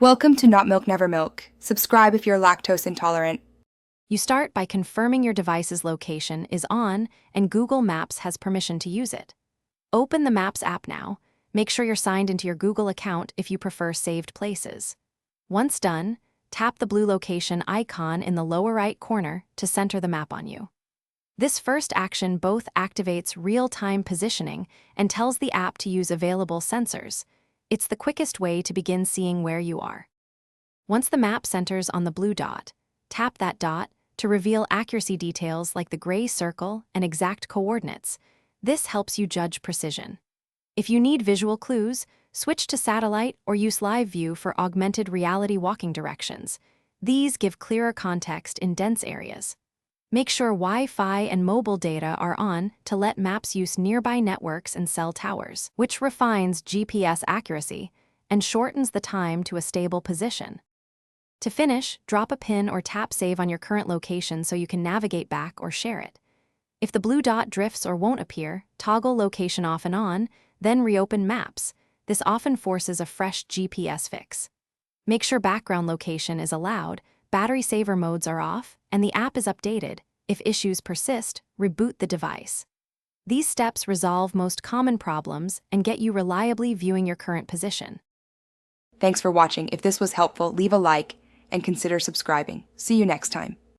Welcome to Not Milk Never Milk. Subscribe if you're lactose intolerant. You start by confirming your device's location is on and Google Maps has permission to use it. Open the Maps app now. Make sure you're signed into your Google account if you prefer saved places. Once done, tap the blue location icon in the lower right corner to center the map on you. This first action both activates real-time positioning and tells the app to use available sensors. It's the quickest way to begin seeing where you are. Once the map centers on the blue dot, tap that dot to reveal accuracy details like the gray circle and exact coordinates. This helps you judge precision. If you need visual clues, switch to satellite or use live view for augmented reality walking directions. These give clearer context in dense areas. Make sure Wi-Fi and mobile data are on to let maps use nearby networks and cell towers, which refines GPS accuracy and shortens the time to a stable position. To finish, drop a pin or tap save on your current location so you can navigate back or share it. If the blue dot drifts or won't appear, toggle location off and on, then reopen Maps. This often forces a fresh GPS fix. Make sure background location is allowed, battery saver modes are off, and the app is updated. If issues persist, reboot the device. These steps resolve most common problems and get you reliably viewing your current position. Thanks for watching. If this was helpful, leave a like and consider subscribing. See you next time.